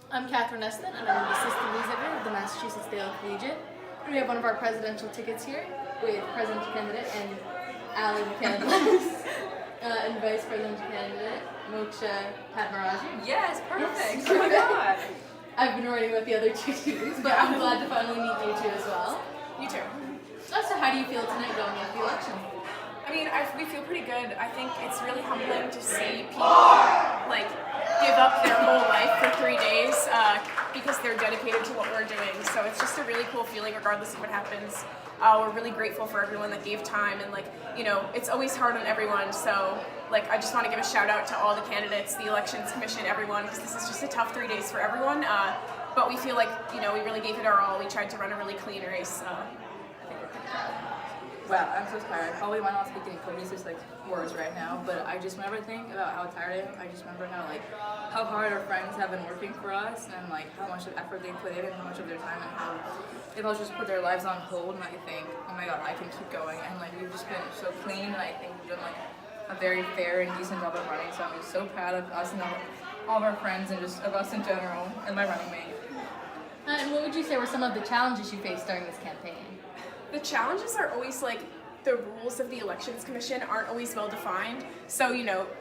I'm Catherine Eston, and I'm the assistant news editor of the Massachusetts Daily Collegian. And we have one of our presidential tickets here with presidential candidate and Alvin and vice presidential candidate Moksha Padmarajan. Yes, perfect. Yes. Oh my god. I've been writing with the other two students, but I'm glad to finally meet you two as well. You too. So how do you feel tonight going into the election? I mean, we feel pretty good. I think it's really humbling to see people like give up their whole life for 3 days because they're dedicated to what we're doing. So it's just a really cool feeling, regardless of what happens. We're really grateful for everyone that gave time, and it's always hard on everyone. So I just want to give a shout out to all the candidates, the Elections Commission, everyone, because this is just a tough 3 days for everyone. But we feel like we really gave it our all. We tried to run a really clean race. I think we're pretty proud. Wow, I'm so tired. I probably might not speak any cohesive words right now, but I just whenever I think about how tired I am, I just remember how hard our friends have been working for us, and how much effort they put in, and how much of their time, and how they've all just put their lives on hold. And I think, oh my god, I can keep going. And we've just been so clean, and I think we've done a very fair and decent job of running. So I'm just so proud of us and all of our friends, and just of us in general, and my running mate. And what would you say were some of the challenges you faced during this campaign? The challenges are always the rules of the Elections Commission aren't always well defined. So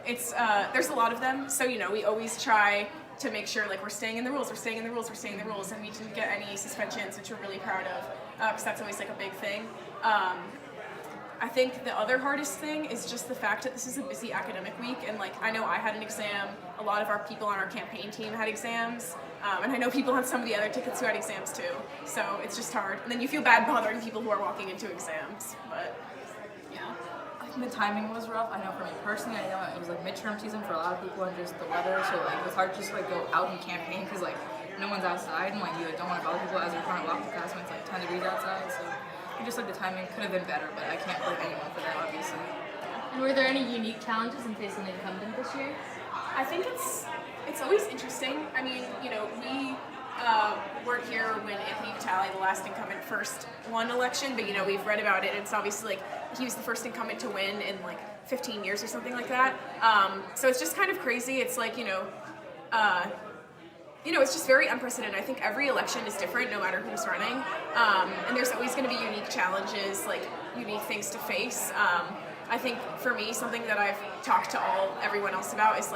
it's there's a lot of them. So we always try to make sure we're staying in the rules, and we didn't get any suspensions, which we're really proud of, because that's always a big thing. I think the other hardest thing is just the fact that this is a busy academic week, and I know I had an exam, a lot of our people on our campaign team had exams, and I know people on some of the other tickets who had exams too, so it's just hard. And then you feel bad bothering people who are walking into exams, but yeah. I think the timing was rough. I know for me personally, I know it was midterm season for a lot of people, and just the weather, so it was hard to just go out and campaign, because no one's outside, and you don't want to bother people as you're trying to walk past when it's 10 degrees outside, so just the timing could have been better, but I can't blame anyone for that, obviously. And were there any unique challenges in facing the incumbent this year? I think it's always interesting. I mean, we weren't here when Anthony Vitale, the last incumbent, first won election, but we've read about it, and it's obviously he was the first incumbent to win in 15 years or something like that. So it's just kind of crazy. It's it's just very unprecedented. I think every election is different no matter who's running. And there's always going to be unique challenges, unique things to face. I think for me, something that I've talked to everyone else about is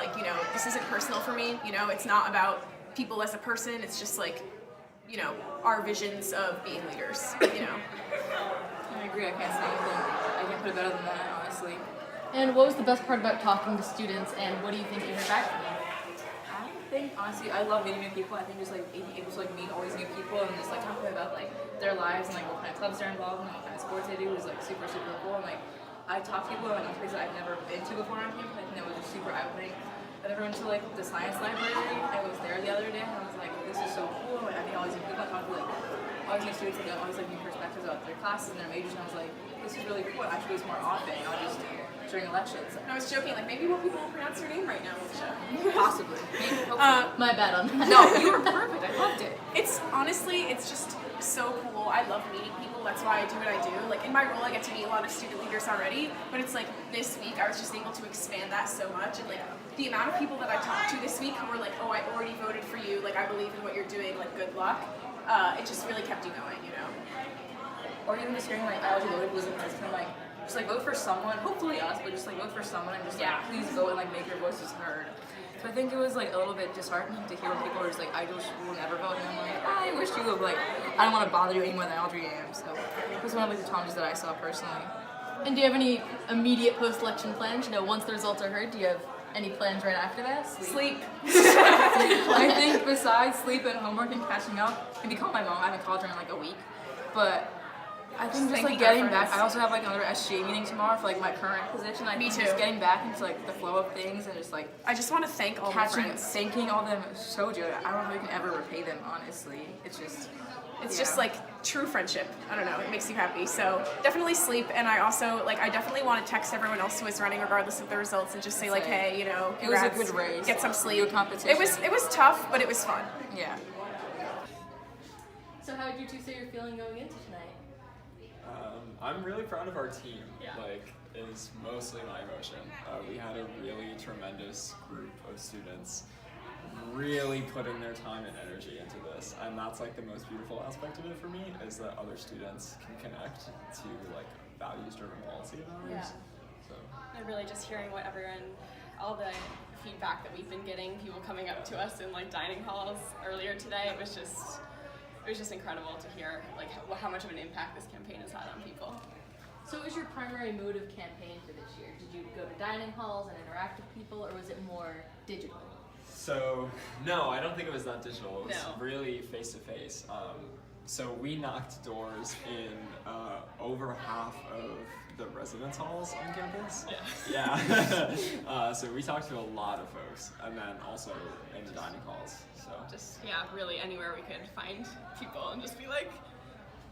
this isn't personal for me. It's not about people as a person. It's just our visions of being leaders. I agree. I can't say anything. I can't put it better than that, honestly. And what was the best part about talking to students, and what do you think you heard back from them? I think honestly, I love meeting new people. I think just being able to meet always new people, and just talking about their lives, and what kind of clubs they're involved in, what kind of sports they do is super cool. And I talk to people in places I've never been to before on campus. I think that was just super eye-opening. I never went to the science library. I was there the other day, and I was this is so cool. And I think all these new people, I talk to all these new students, and always new perspectives about their classes and their majors, and I was this is really cool. I should do this more often, not just during elections. I was joking, maybe more people will pronounce your name right now, Moksha. Possibly. Maybe, My bad on that. No, you were perfect. I loved it. It's just so cool. I love meeting people. That's why I do what I do. In my role, I get to meet a lot of student leaders already, but it's this week I was just able to expand that so much, and the amount of people that I talked to this week who were oh, I already voted for you, I believe in what you're doing, good luck. It just really kept you going, Or even just hearing I already voted was a president, just vote for someone, hopefully us, but just vote for someone, and just please vote and make your voices heard. So I think it was a little bit disheartening to hear when people were just I just will never vote, and I'm I wish you would, I don't want to bother you any more than I already am. So it was one of the challenges that I saw personally. And do you have any immediate post-election plans? Once the results are heard, do you have any plans right after that? Sleep. I think besides sleep and homework and catching up, maybe call my mom. I haven't called her in a week, but I think just getting back. I also have another SGA meeting tomorrow for my current position. I think just getting back into the flow of things, and just I just want to thank all my friends. Thanking all of them so good. I don't know how you can ever repay them, honestly. It's just true friendship. I don't know, it makes you happy. So definitely sleep, and I also I definitely want to text everyone else who is running regardless of the results, and just say hey, it was a good race. Get some sleep. Good competition. It was tough, but it was fun. Yeah. So how would you two say you're feeling going into tonight? I'm really proud of our team. Is mostly my emotion. We had a really tremendous group of students. really putting their time and energy into this, and that's like the most beautiful aspect of it for me, is that other students can connect to like values-driven policy of ours. Yeah. So And really just hearing what everyone, all the feedback that we've been getting, people coming up to us in like dining halls earlier today, it was just incredible to hear like how much of an impact this campaign has had on people. So what was your primary mode of campaign for this year? Did you go to dining halls and interact with people, or was it more digital? So, no, I don't think it was that digital. It was No. really face-to-face. So we knocked doors in over half of the residence halls on campus. Yeah. So we talked to a lot of folks, and then also in the dining halls. So Just, yeah, really anywhere we could find people and just be like,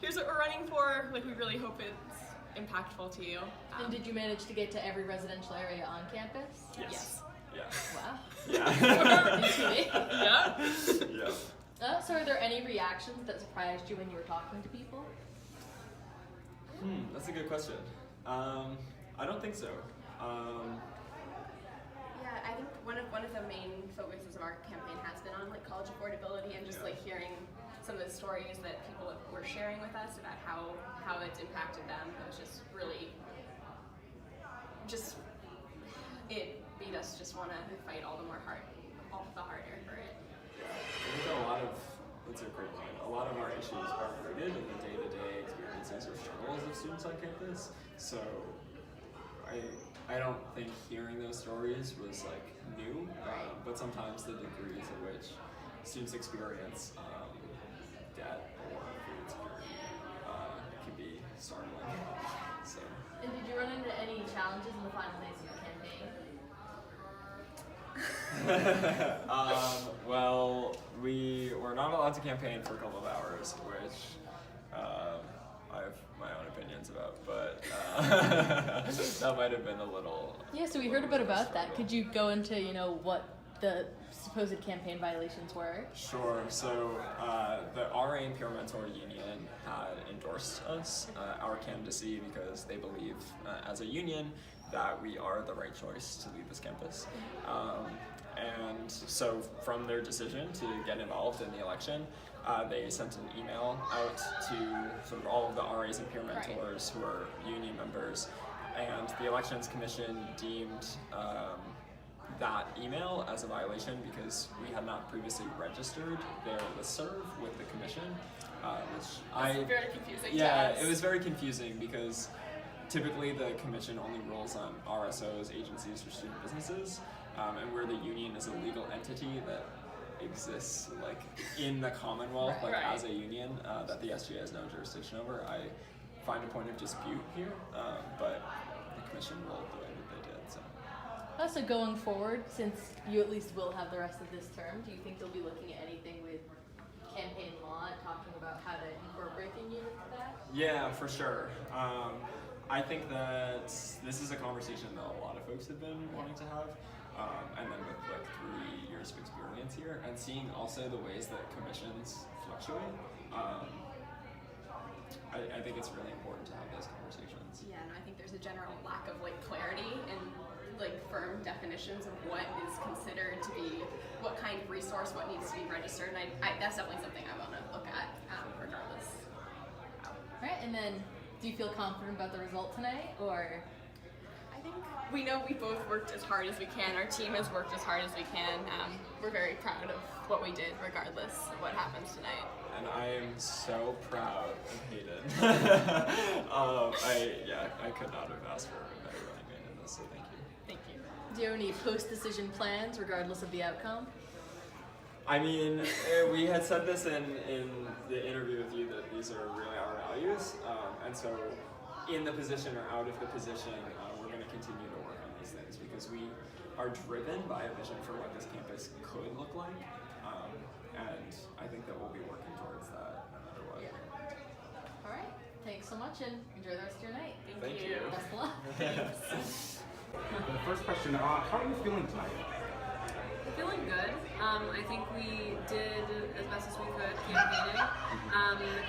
here's what we're running for. Like, we really hope it's impactful to you. And did you manage to get to every residential area on campus? Yes. Yeah. Wow. Yeah. Into it. Yeah. Yeah. So are there any reactions that surprised you when you were talking to people? That's a good question. I don't think so. Yeah, I think one of the main focuses of our campaign has been on like college affordability and just like hearing some of the stories that people were sharing with us about how it's impacted them. It was just really it made us just want to fight all the harder for it. I think that's a great point. A lot of our issues are rooted in the day-to-day experiences or struggles of students on campus. So I don't think hearing those stories was like new, but sometimes the degrees at which students experience debt or food insecurity can be startling. So. And did you run into any challenges in the final days of the campaign? Well, we were not allowed to campaign for a couple of hours, which I have my own opinions about, but that might have been a little. Yeah, so we heard a bit about that. Could you go into, what the supposed campaign violations were? Sure. So the RA and Peer Mentor Union had endorsed us, our candidacy, because they believe, as a union, that we are the right choice to lead this campus. And so from their decision to get involved in the election, they sent an email out to sort of all of the RAs and peer mentors who are union members, and the Elections Commission deemed that email as a violation because we had not previously registered their listserv with the commission, which Very confusing. yeah, to us. it was very confusing because typically the commission only rules on RSOs, agencies for student businesses, and where the union is a legal entity that exists like in the Commonwealth, like Right. as a union, that the SGA has no jurisdiction over. I find a point of dispute here, but the commission ruled the way that they did. So. So going forward, since you at least will have the rest of this term, do you think they'll be looking at anything with campaign law, talking about how to incorporate the union into that? Yeah, for sure. I think that this is a conversation that a lot of folks have been wanting to have, and then with like 3 years of experience here, and seeing also the ways that commissions fluctuate, I think it's really important to have those conversations. Yeah, and I think there's a general lack of like clarity and like firm definitions of what is considered to be what kind of resource, what needs to be registered, and I that's definitely something I want to look at regardless. All right, and then do you feel confident about the result tonight, or? I think we know we both worked as hard as we can. Our team has worked as hard as we can. We're very proud of what we did, regardless of what happens tonight. And I am so proud of Hayden. I could not have asked for a better running mate in this, so thank you. Thank you. Do you have any post-decision plans, regardless of the outcome? I mean, we had said this in the interview with you that these are really our values, and so in the position or out of the position, we're going to continue to work on these things because we are driven by a vision for what this campus could look like, and I think that we'll be working towards that no matter what. Yeah. All right, thanks so much, and enjoy the rest of your night. Thank you. Best of luck. The first question, how are you feeling tonight? Feeling good. I think we did as best as we could campaigning,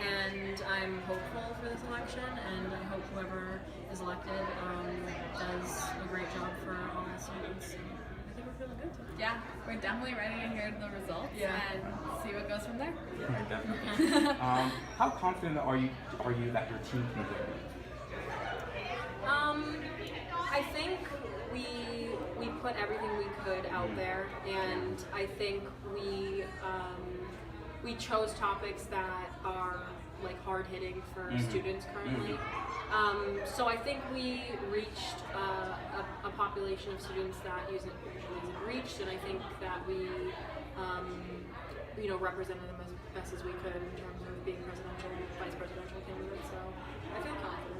and I'm hopeful for this election, and I hope whoever is elected does a great job for all the students. I think we're feeling good tonight. Yeah, we're definitely ready to hear the results and see what goes from there. Yeah, definitely. How confident are you that your team can win? I think we put everything we could out there, and I think we chose topics that are like hard hitting for students currently. So I think we reached a population of students that usually isn't reached, and I think that we represented them as best as we could in terms of being presidential and vice presidential candidates. So I feel confident.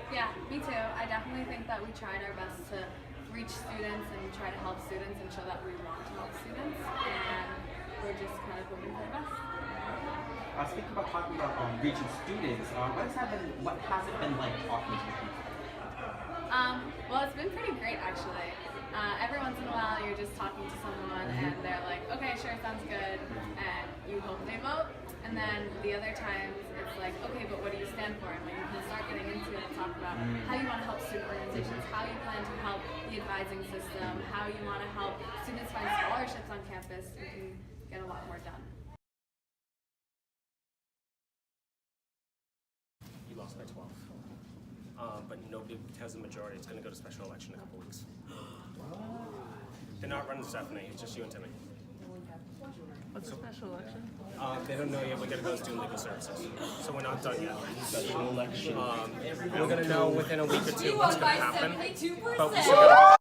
Yeah, me too. I definitely think that we tried our best to reach students and try to help students and show that we want to help students, and we're just kind of hoping for the best. Speaking about talking about reaching students, what has it been like talking to people? Well, it's been pretty great actually. Every once in a while you're just talking to someone and they're like, okay, sure, sounds good, and you hope they vote. And then the other times it's like, okay, but what do you stand for? And when you can start getting into it and talk about how you want to help student organizations, how you plan to help the advising system, how you want to help students find scholarships on campus, you can get a lot more done. You lost by 12. But nobody has the majority. It's going to go to special election in a couple weeks. They're not running Stephanie. It's just you and Timmy. What's a special election? They don't know yet. We got to go to student legal services. So we're not done yet. Special election. We're going to know within a week or two what's going to happen. But we should